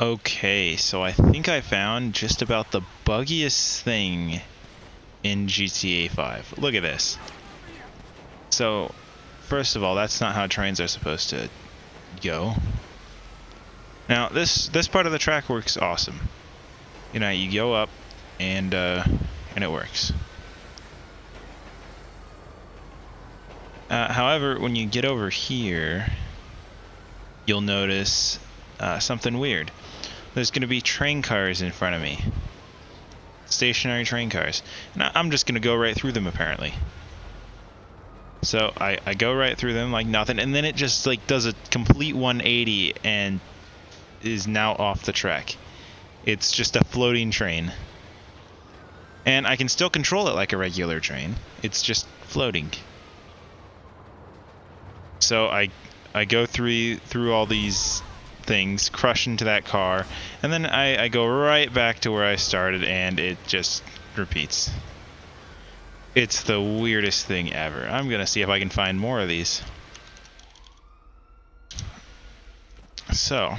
Okay, so I think I found just about the buggiest thing in GTA 5. Look at this. So, first of all, that's not how trains are supposed to go. Now, this part of the track works awesome. You know, you go up and it works. However, when you get over here, you'll notice something weird. There's going to be train cars in front of me. Stationary train cars. And I'm just going to go right through them, apparently. So I go right through them like nothing, and then it just like does a complete 180 and is now off the track. It's just a floating train. And I can still control it like a regular train. It's just floating. So I go through all these things, crush into that car, and then I go right back to where I started, and it just repeats. It's the weirdest thing ever. I'm gonna see if I can find more of these. So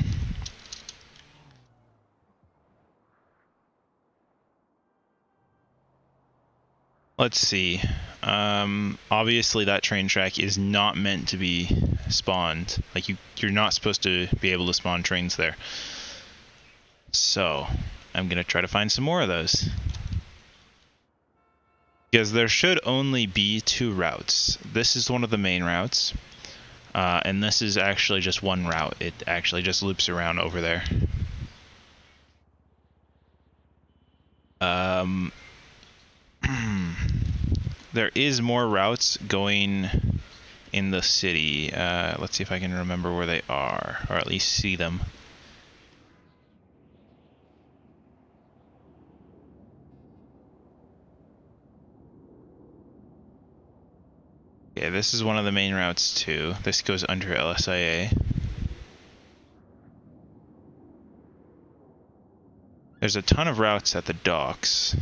let's see. Obviously that train track is not meant to be spawned. Like you're not supposed to be able to spawn trains there. So I'm gonna try to find some more of those. Because there should only be two routes. This is one of the main routes. And this is actually just one route. It actually just loops around over there. There is more routes going in the city. Let's see if I can remember where they are, or at least see them. Yeah, this is one of the main routes too. This goes under LSIA. There's a ton of routes at the docks.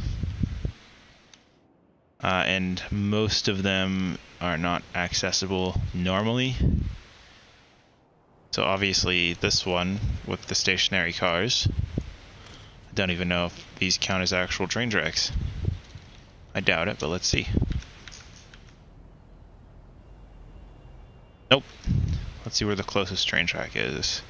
And most of them are not accessible normally. So obviously this one with the stationary cars, I don't even know if these count as actual train tracks. I doubt it, but let's see. Nope. Let's see where the closest train track is.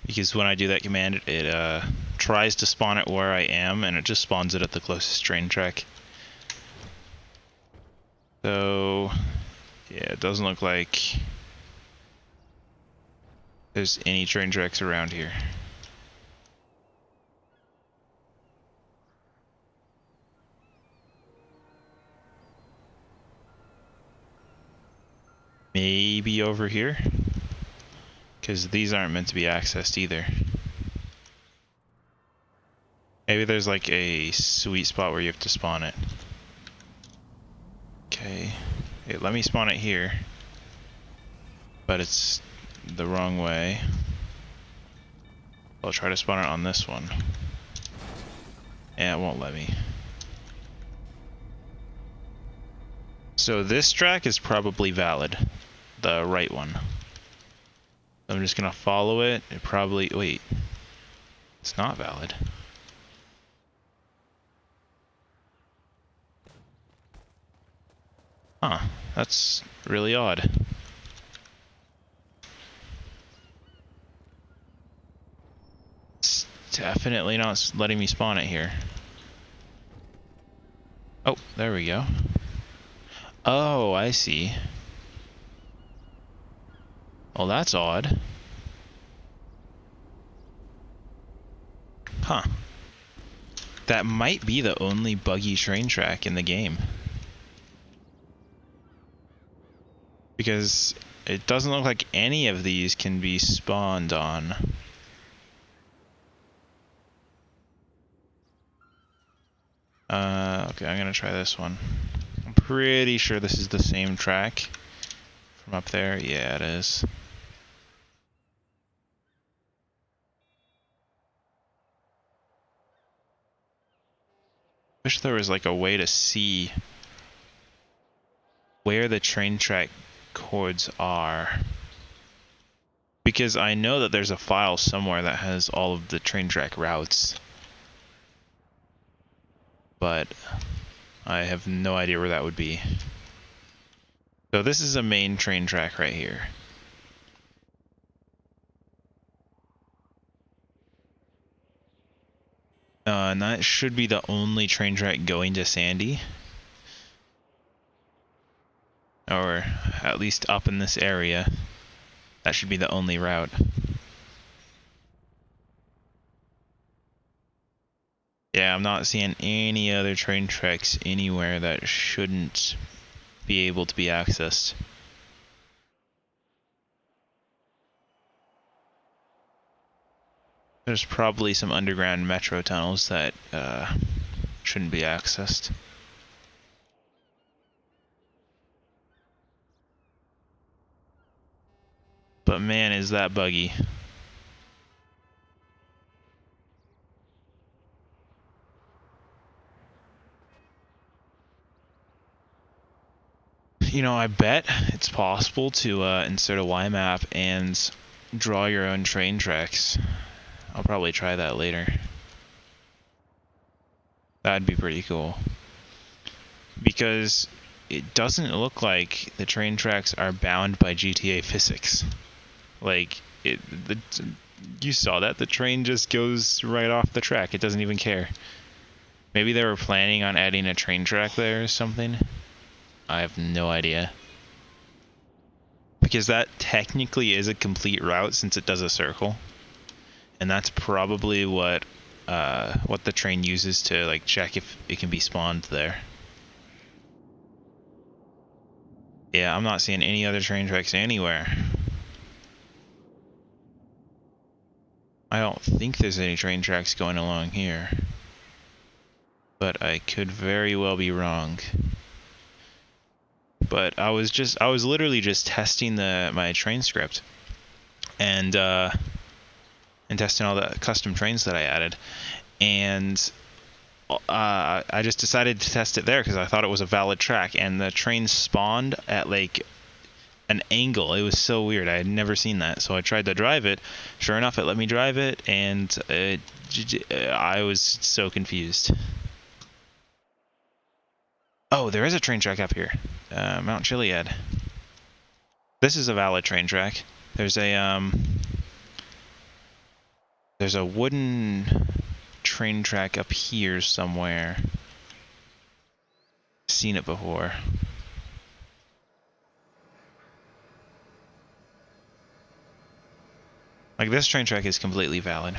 Because when I do that command, it tries to spawn it where I am, and it just spawns it at the closest train track. So, yeah, it doesn't look like there's any train tracks around here. Maybe over here? Because these aren't meant to be accessed either. Maybe there's like a sweet spot where you have to spawn it. Okay. Hey, let me spawn it here. But it's the wrong way. I'll try to spawn it on this one. Yeah, it won't let me. So this track is probably valid. The right one. I'm just gonna follow it. It probably... Wait. It's not valid. Huh. That's really odd. It's definitely not letting me spawn it here. Oh, there we go. Oh, I see. Well, that's odd. Huh. That might be the only buggy train track in the game. Because it doesn't look like any of these can be spawned on. Okay, I'm gonna try this one. I'm pretty sure this is the same track from up there. Yeah, it is. Wish there was like a way to see where the train track cords are. Because I know that there's a file somewhere that has all of the train track routes. But I have no idea where that would be. So this is a main train track right here. And that should be the only train track going to Sandy. Or at least up in this area. That should be the only route. Yeah, I'm not seeing any other train tracks anywhere that shouldn't be able to be accessed. There's probably some underground metro tunnels that shouldn't be accessed. But man, is that buggy. You know, I bet it's possible to insert a Y map and draw your own train tracks. I'll probably try that later. That'd be pretty cool. Because it doesn't look like the train tracks are bound by GTA physics. Like, you saw that? The train just goes right off the track. It doesn't even care. Maybe they were planning on adding a train track there or something. I have no idea. Because that technically is a complete route since it does a circle. And that's probably what the train uses to like check if it can be spawned there. Yeah, I'm not seeing any other train tracks anywhere. I don't think there's any train tracks going along here. But I could very well be wrong. But I was literally just testing my train script. And testing all the custom trains that I added. And I just decided to test it there because I thought it was a valid track, and the train spawned at like an angle. It was so weird. I had never seen that. So I tried to drive it. Sure enough, it let me drive it, and I was so confused. Oh, there is a train track up here. Mount Chiliad. This is a valid train track. There's a wooden train track up here somewhere. Seen it before. Like, this train track is completely valid.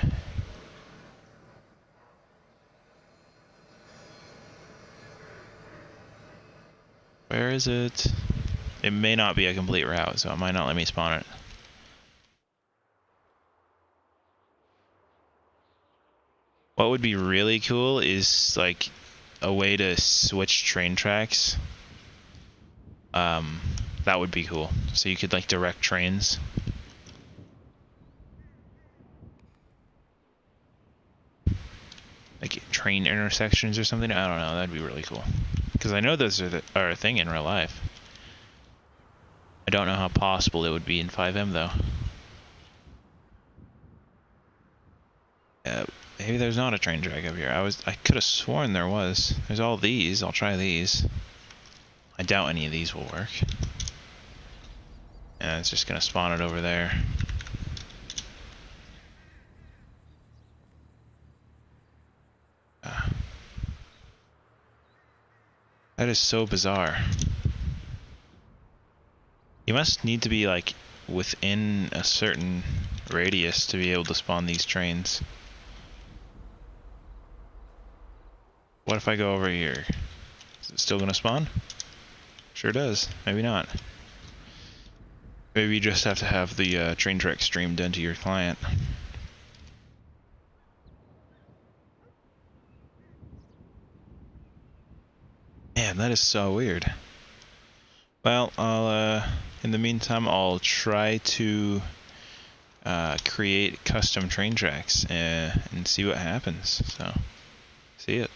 Where is it? It may not be a complete route, so it might not let me spawn it. What would be really cool is like a way to switch train tracks. That would be cool. So you could like direct trains. Like train intersections or something. I don't know. That'd be really cool. Because I know those are a thing in real life. I don't know how possible it would be in FiveM though. Maybe there's not a train track up here. I could have sworn there was. There's all these. I'll try these. I doubt any of these will work. And it's just gonna spawn it over there. That is so bizarre. You must need to be like within a certain radius to be able to spawn these trains. What if I go over here? Is it still gonna spawn? Sure does. Maybe not. Maybe you just have to have the train track streamed into your client. Man, that is so weird. Well, in the meantime, I'll try to create custom train tracks and see what happens. So, see ya.